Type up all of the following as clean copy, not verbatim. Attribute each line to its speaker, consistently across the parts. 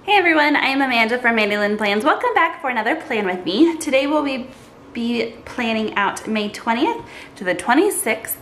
Speaker 1: Hey everyone, I am Amanda from Mandy Lynn Plans. Welcome back for another plan with me. Today we'll be planning out May 20th to the 26th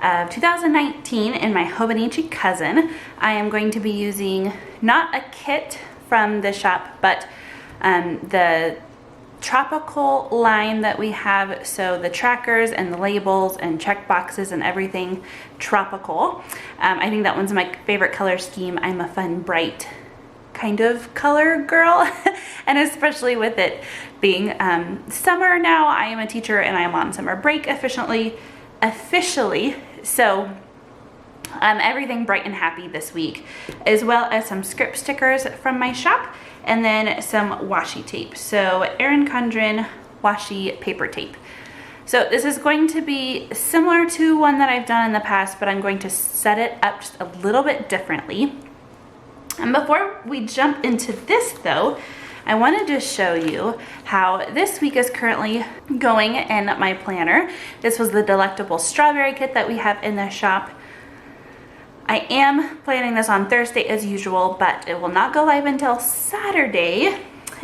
Speaker 1: of 2019 in my Hobonichi cousin. I am going to be using not a kit from the shop, but the tropical line that we have, so the trackers and the labels and check boxes and everything tropical. I think that one's my favorite color scheme. I'm a fun, bright kind of color girl and especially with it being summer now. I am a teacher and I am on summer break officially, so everything bright and happy this week, as well as some script stickers from my shop and then some washi tape. So Erin Condren washi paper tape. So this is going to be similar to one that I've done in the past, but I'm going to set it up just a little bit differently. And before we jump into this though, I wanted to show you how this week is currently going in my planner. This was the delectable strawberry kit that we have in the shop. I am planning this on Thursday as usual, but it will not go live until Saturday.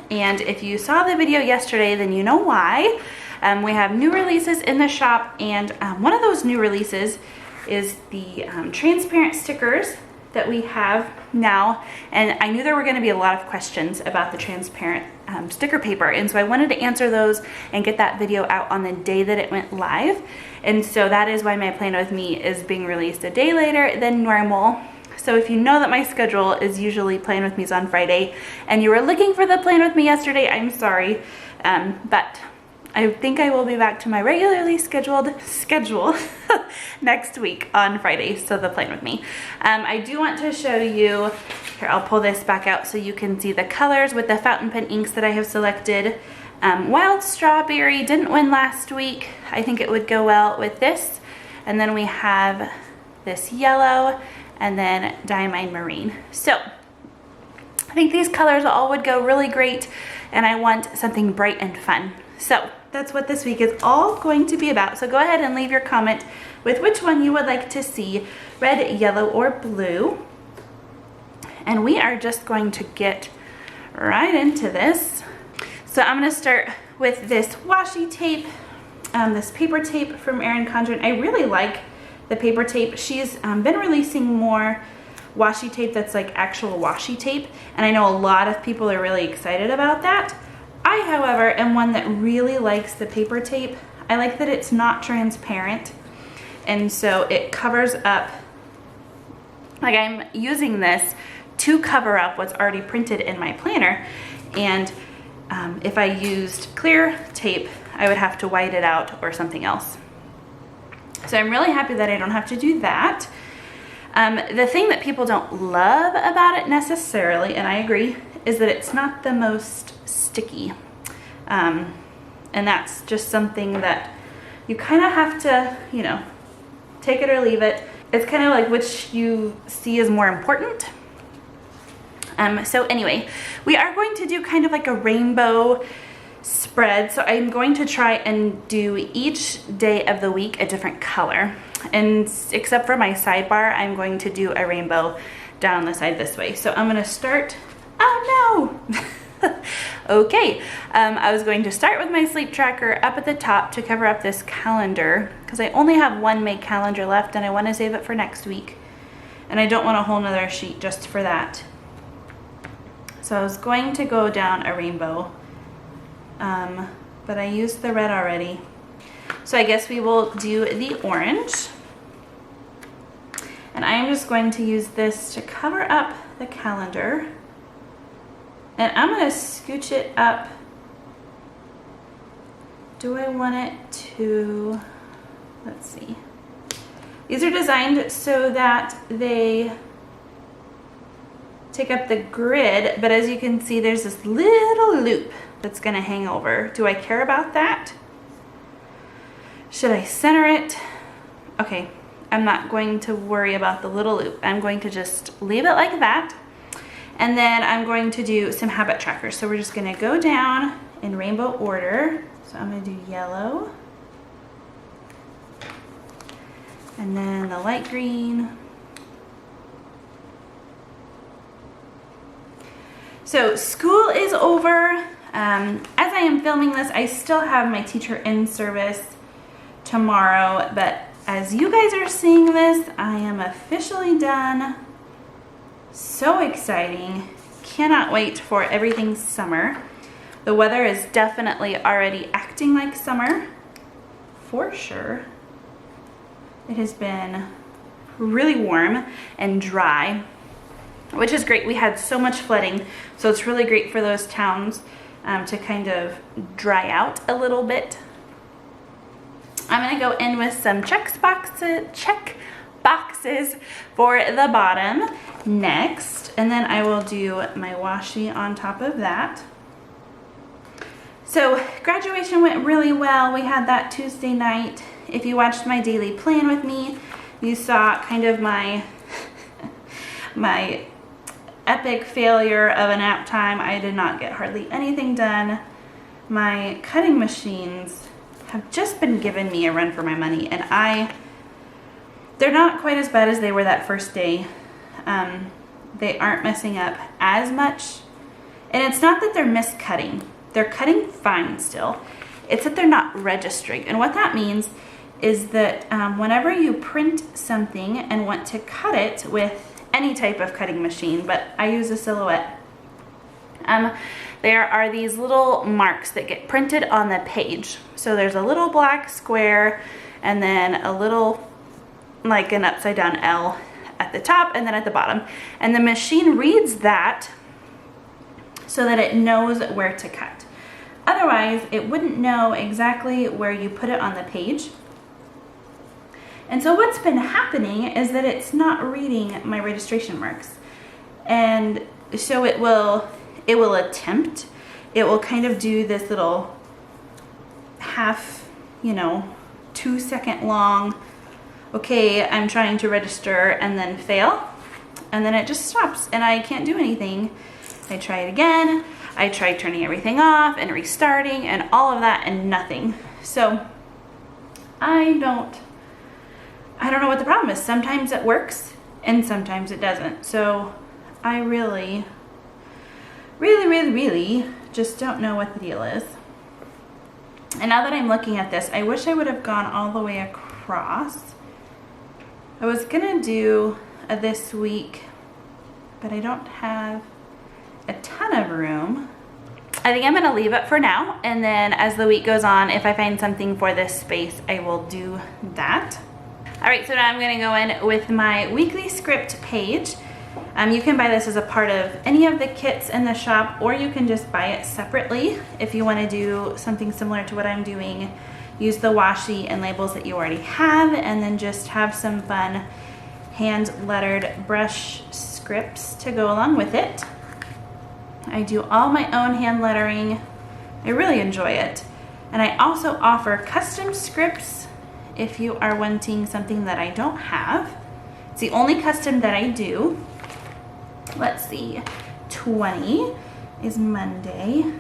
Speaker 1: And if you saw the video yesterday, then you know why. We have new releases in the shop, and one of those new releases is the transparent stickers that we have now. And I knew there were going to be a lot of questions about the transparent sticker paper, and so I wanted to answer those and get that video out on the day that it went live. And so that is why my plan with me is being released a day later than normal. So if you know that my schedule is usually Plan With Me's on Friday and you were looking for the Plan With Me yesterday, I'm sorry, but I think I will be back to my regularly scheduled schedule next week on Friday, so the Plan With Me. I do want to show you, here I'll pull this back out so you can see the colors with the fountain pen inks that I have selected. Wild Strawberry didn't win last week. I think it would go well with this. And then we have this yellow and then Diamond Marine. So I think these colors all would go really great, and I want something bright and fun. So that's what this week is all going to be about. So go ahead and leave your comment with which one you would like to see, red, yellow, or blue. And we are just going to get right into this. So I'm going to start with this washi tape, this paper tape from Erin Condren. I really like the paper tape. She's been releasing more washi tape that's like actual washi tape, and I know a lot of people are really excited about that. I, however, am one that really likes the paper tape. I like that it's not transparent, and so it covers up, like I'm using this to cover up what's already printed in my planner, and if I used clear tape, I would have to white it out or something else. So I'm really happy that I don't have to do that. The thing that people don't love about it necessarily, and I agree, is that it's not the most sticky. And that's just something that you kind of have to, you know, take it or leave it. It's kind of like which you see is more important. So anyway, we are going to do kind of like a rainbow spread. So I'm going to try and do each day of the week a different color. And except for my sidebar, I'm going to do a rainbow down the side this way. So I'm going to start, oh no! Okay, I was going to start with my sleep tracker up at the top to cover up this calendar, because I only have one May calendar left and I want to save it for next week. And I don't want a whole nother sheet just for that. So I was going to go down a rainbow, but I used the red already. So I guess we will do the orange. And I am just going to use this to cover up the calendar. And I'm going to scooch it up. Do I want it to, let's see. These are designed so that they take up the grid, but as you can see, there's this little loop that's going to hang over. Do I care about that? Should I center it? Okay, I'm not going to worry about the little loop. I'm going to just leave it like that. And then I'm going to do some habit trackers. So we're just going to go down in rainbow order. So I'm going to do yellow. And then the light green. So school is over. As I am filming this, I still have my teacher in service tomorrow, but as you guys are seeing this, I am officially done. So exciting. Cannot wait for everything summer. The weather is definitely already acting like summer, for sure. It has been really warm and dry, which is great. We had so much flooding, so it's really great for those towns to kind of dry out a little bit. I'm gonna go in with some check boxes for the bottom next, and then I will do my washi on top of that. So graduation went really well. We had that Tuesday night. If you watched my daily plan with me, you saw kind of my my epic failure of a nap time. I did not get hardly anything done. My cutting machines have just been giving me a run for my money, and they're not quite as bad as they were that first day. They aren't messing up as much, and it's not that they're miscutting. They're cutting fine still. It's that they're not registering, and what that means is that whenever you print something and want to cut it with any type of cutting machine, but I use a Silhouette, there are these little marks that get printed on the page. So there's a little black square and then a little, like an upside down L at the top and then at the bottom. And the machine reads that so that it knows where to cut. Otherwise, it wouldn't know exactly where you put it on the page. And so what's been happening is that it's not reading my registration marks. And so it will attempt, it will kind of do this little half, 2-second long, okay, I'm trying to register, and then fail. And then it just stops and I can't do anything. I try it again. I try turning everything off and restarting and all of that and nothing. So I don't know what the problem is. Sometimes it works and sometimes it doesn't. So I really just don't know what the deal is. And now that I'm looking at this, I wish I would have gone all the way across. I was gonna do this week, but I don't have a ton of room. I think I'm gonna leave it for now, and then as the week goes on, if I find something for this space, I will do that. All right, so now I'm gonna go in with my weekly script page. You can buy this as a part of any of the kits in the shop, or you can just buy it separately if you want to do something similar to what I'm doing. Use the washi and labels that you already have, and then just have some fun hand-lettered brush scripts to go along with it. I do all my own hand lettering. I really enjoy it. And I also offer custom scripts if you are wanting something that I don't have. It's the only custom that I do. Let's see, 20 is Monday.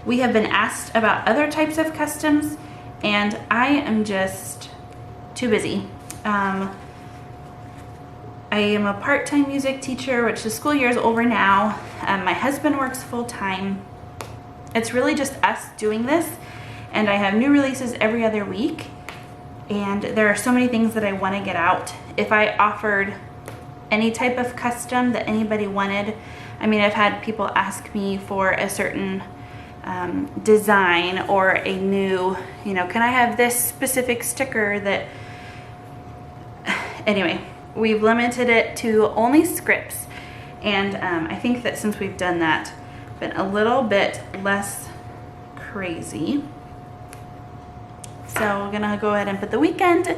Speaker 1: We have been asked about other types of customs, and I am just too busy. I am a part-time music teacher, which the school year is over now. My husband works full-time. It's really just us doing this, and I have new releases every other week. And there are so many things that I want to get out. If I offered any type of custom that anybody wanted, I mean, I've had people ask me for a certain design or a new, can I have this specific sticker that, anyway, we've limited it to only scripts. And I think that since we've done that, been a little bit less crazy. So we're gonna go ahead and put the weekend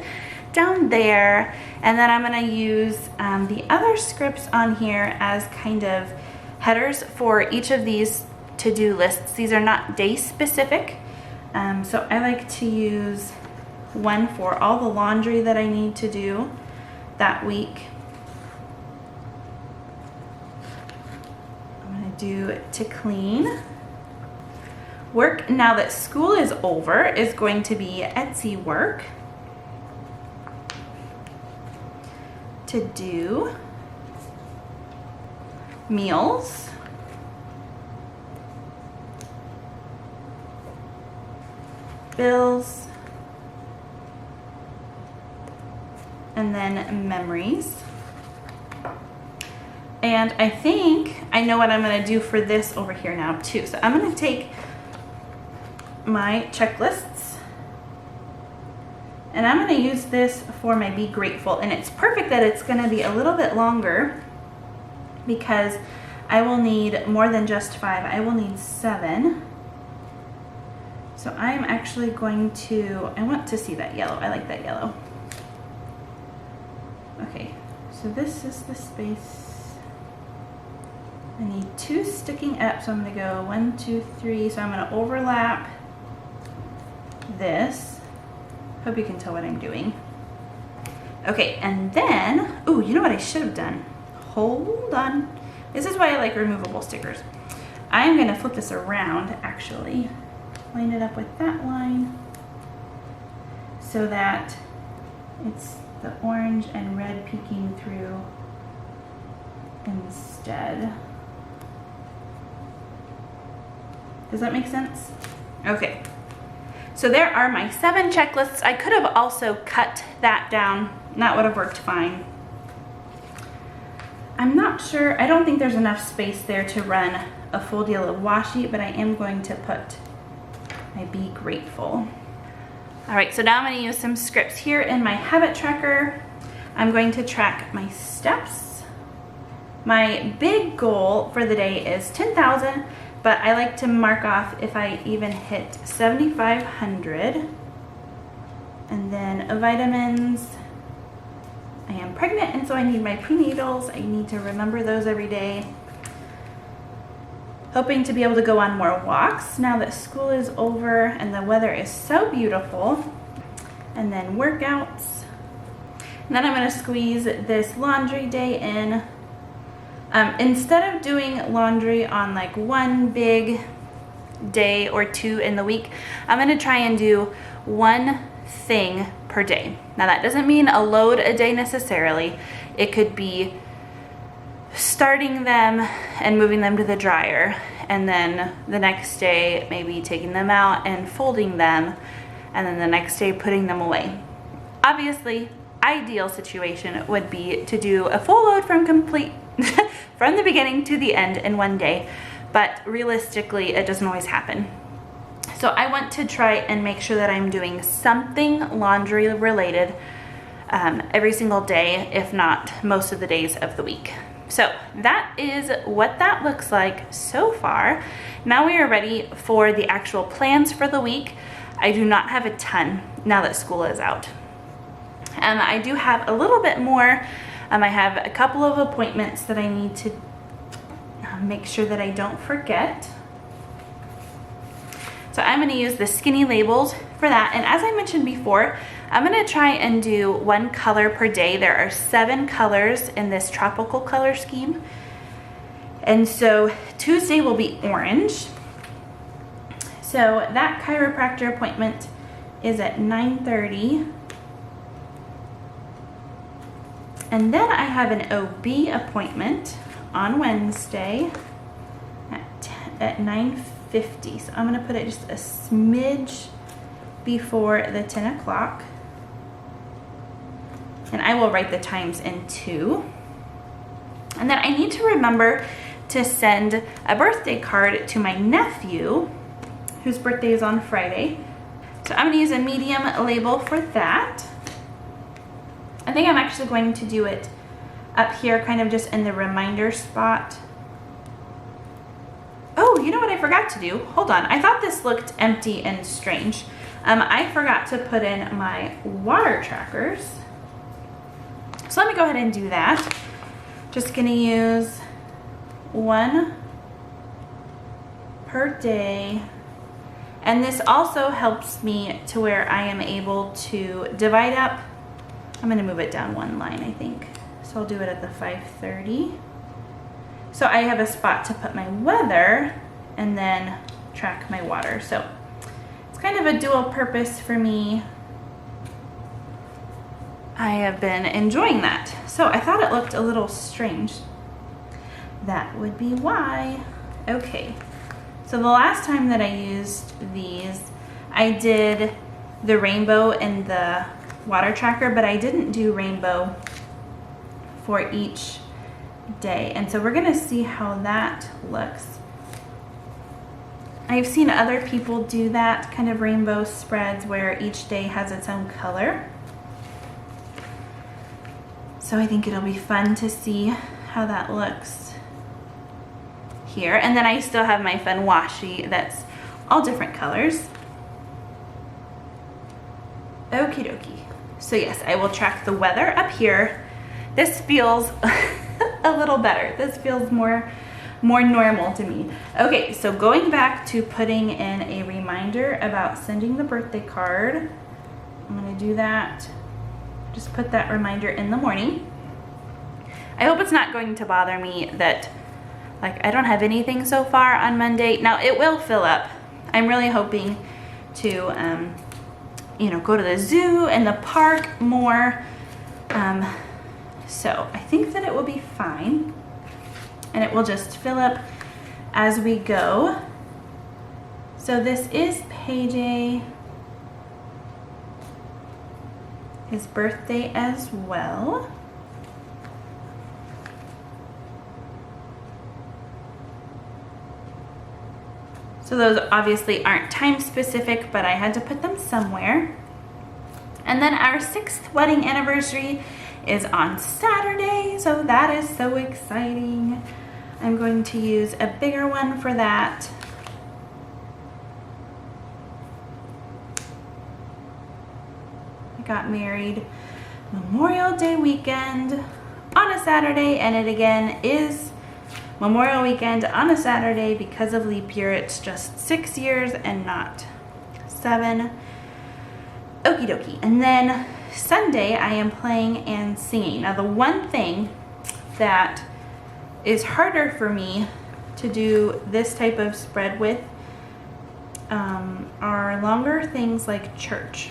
Speaker 1: down there, and then I'm gonna use the other scripts on here as kind of headers for each of these to-do lists. These are not day specific, so I like to use one for all the laundry that I need to do that week. I'm gonna do to clean. Work now that school is over is going to be Etsy work. To do, meals, bills, and then memories. And I think I know what I'm gonna do for this over here now too. So I'm gonna take my checklists and I'm gonna use this for my Be Grateful. And it's perfect that it's gonna be a little bit longer because I will need more than just 5. I will need 7. So I'm actually going to, I want to see that yellow. I like that yellow. Okay, so this is the space. I need 2 sticking up, so I'm going to go 1, 2, 3. So I'm going to overlap this. Hope you can tell what I'm doing. Okay, and then, ooh, you know what I should have done? Hold on. This is why I like removable stickers. I'm going to flip this around, actually. Line it up with that line so that it's the orange and red peeking through instead. Does that make sense? Okay. So there are my 7 checklists. I could have also cut that down. That would have worked fine. I'm not sure. I don't think there's enough space there to run a full deal of washi, but I am going to put my Be Grateful. All right, so now I'm going to use some scripts here in my habit tracker. I'm going to track my steps. My big goal for the day is 10,000, but I like to mark off if I even hit 7,500. And then vitamins. I am pregnant and so I need my prenatals. I need to remember those every day. Hoping to be able to go on more walks now that school is over and the weather is so beautiful. And then workouts. And then I'm going to squeeze this laundry day in. Instead of doing laundry on like one big day or 2 in the week, I'm going to try and do 1 thing per day. Now that doesn't mean a load a day necessarily. It could be starting them and moving them to the dryer, and then the next day maybe taking them out and folding them, and then the next day putting them away. Obviously, ideal situation would be to do a full load from from the beginning to the end in one day, but realistically it doesn't always happen. So I want to try and make sure that I'm doing something laundry related every single day, if not most of the days of the week. So that is what that looks like so far. Now we are ready for the actual plans for the week. I do not have a ton now that school is out. I do have a little bit more. I have a couple of appointments that I need to make sure that I don't forget. So I'm going to use the skinny labels for that. And as I mentioned before, I'm going to try and do 1 color per day. There are 7 colors in this tropical color scheme. And so Tuesday will be orange. So that chiropractor appointment is at 9:30. And then I have an OB appointment on Wednesday at 9:50. So I'm going to put it just a smidge before the 10 o'clock. And I will write the times in too. And then I need to remember to send a birthday card to my nephew, whose birthday is on Friday. So I'm going to use a medium label for that. I think I'm actually going to do it up here, kind of just in the reminder spot. Oh, you know what I forgot to do? Hold on. I thought this looked empty and strange. I forgot to put in my water trackers. So let me go ahead and do that. Just gonna use 1 per day. And this also helps me to where I am able to divide up. I'm gonna move it down 1 line, I think. So I'll do it at the 5:30. So I have a spot to put my weather and then track my water. So it's kind of a dual purpose for me. I have been enjoying that. So I thought it looked a little strange. that would be why. Okay, so the last time that I used these, I did the rainbow in the water tracker, but I didn't do rainbow for each day. And so we're gonna see how that looks. I've seen other people do that kind of rainbow spreads where each day has its own color. So I think it'll be fun to see how that looks here. And then I still have my fun washi that's all different colors. Okie dokie. So yes, I will track the weather up here. This feels a little better. This feels more normal to me. Okay, so going back to putting in a reminder about sending the birthday card, I'm gonna do that. Just put that reminder in the morning. I hope it's not going to bother me that like I don't have anything so far on Monday. Now it will fill up. I'm really hoping to you know, go to the zoo and the park more. So I think that it will be fine. And it will just fill up as we go. So this is PJ, his birthday as well. So those obviously aren't time specific, but I had to put them somewhere. And then our 6th wedding anniversary is on Saturday, so that is so exciting. I'm going to use a bigger one for that. I got married Memorial Day weekend on a Saturday, and it again is Memorial weekend on a Saturday because of leap year. It's just 6 years and not 7. Okie dokie. And then Sunday I am playing and singing. Now the one thing that is harder for me to do this type of spread with are longer things like church.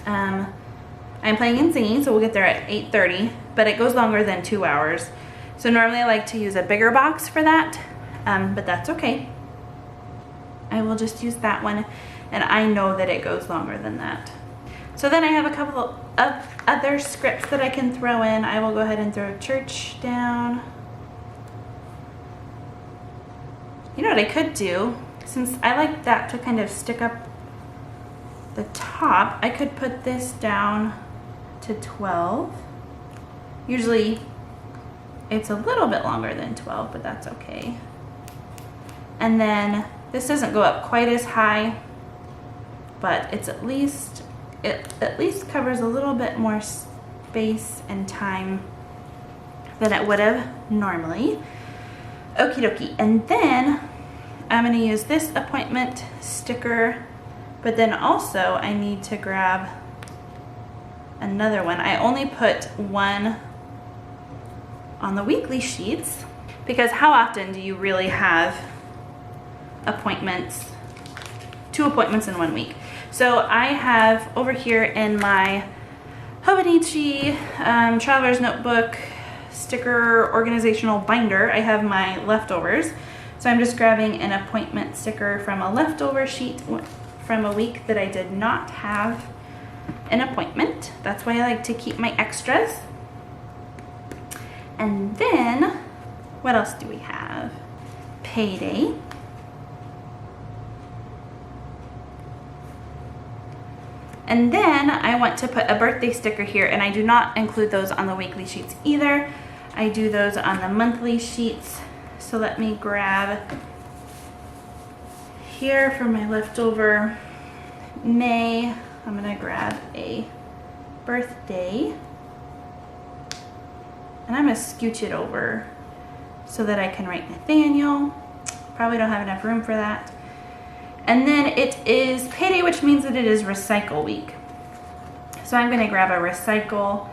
Speaker 1: I'm playing and singing, so we'll get there at 8:30, but it goes longer than 2 hours. So normally I like to use a bigger box for that, but that's okay. I will just use that one, and I know that it goes longer than that. So then I have a couple of other scripts that I can throw in. I will go ahead and throw church down. You know what I could do? Since I like that to kind of stick up the top, I could put this down to 12. Usually it's a little bit longer than 12, but that's okay. And then this doesn't go up quite as high, but it's at least covers a little bit more space and time than it would have normally. Okie dokie. And then I'm going to use this appointment sticker, but then also I need to grab another one. I only put one on the weekly sheets because how often do you really have appointments, 2 appointments in 1 week? So I have over here in my Hobonichi Traveler's Notebook sticker organizational binder, I have my leftovers. So I'm just grabbing an appointment sticker from a leftover sheet from a week that I did not have an appointment. That's why I like to keep my extras. And then, what else do we have? Payday. And then I want to put a birthday sticker here, and I do not include those on the weekly sheets either. I do those on the monthly sheets. So let me grab here for my leftover May. I'm gonna grab a birthday, and I'm gonna scooch it over so that I can write Nathaniel. Probably don't have enough room for that. And then it is payday, which means that it is recycle week. So I'm gonna grab a recycle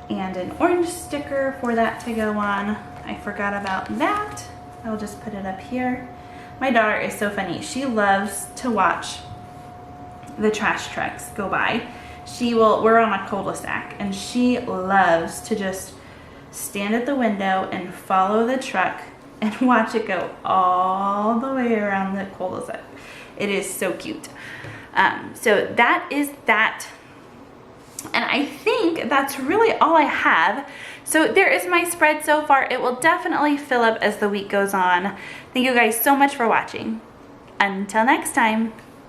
Speaker 1: and an orange sticker for that to go on. I forgot about that. I'll just put it up here. My daughter is so funny. She loves to watch the trash trucks go by. We're on a cul-de-sac, and she loves to just stand at the window and follow the truck and watch it go all the way around the cul-de-sac. It is so cute. So that is that. And I think that's really all I have. So there is my spread so far. It will definitely fill up as the week goes on. Thank you guys so much for watching. Until next time.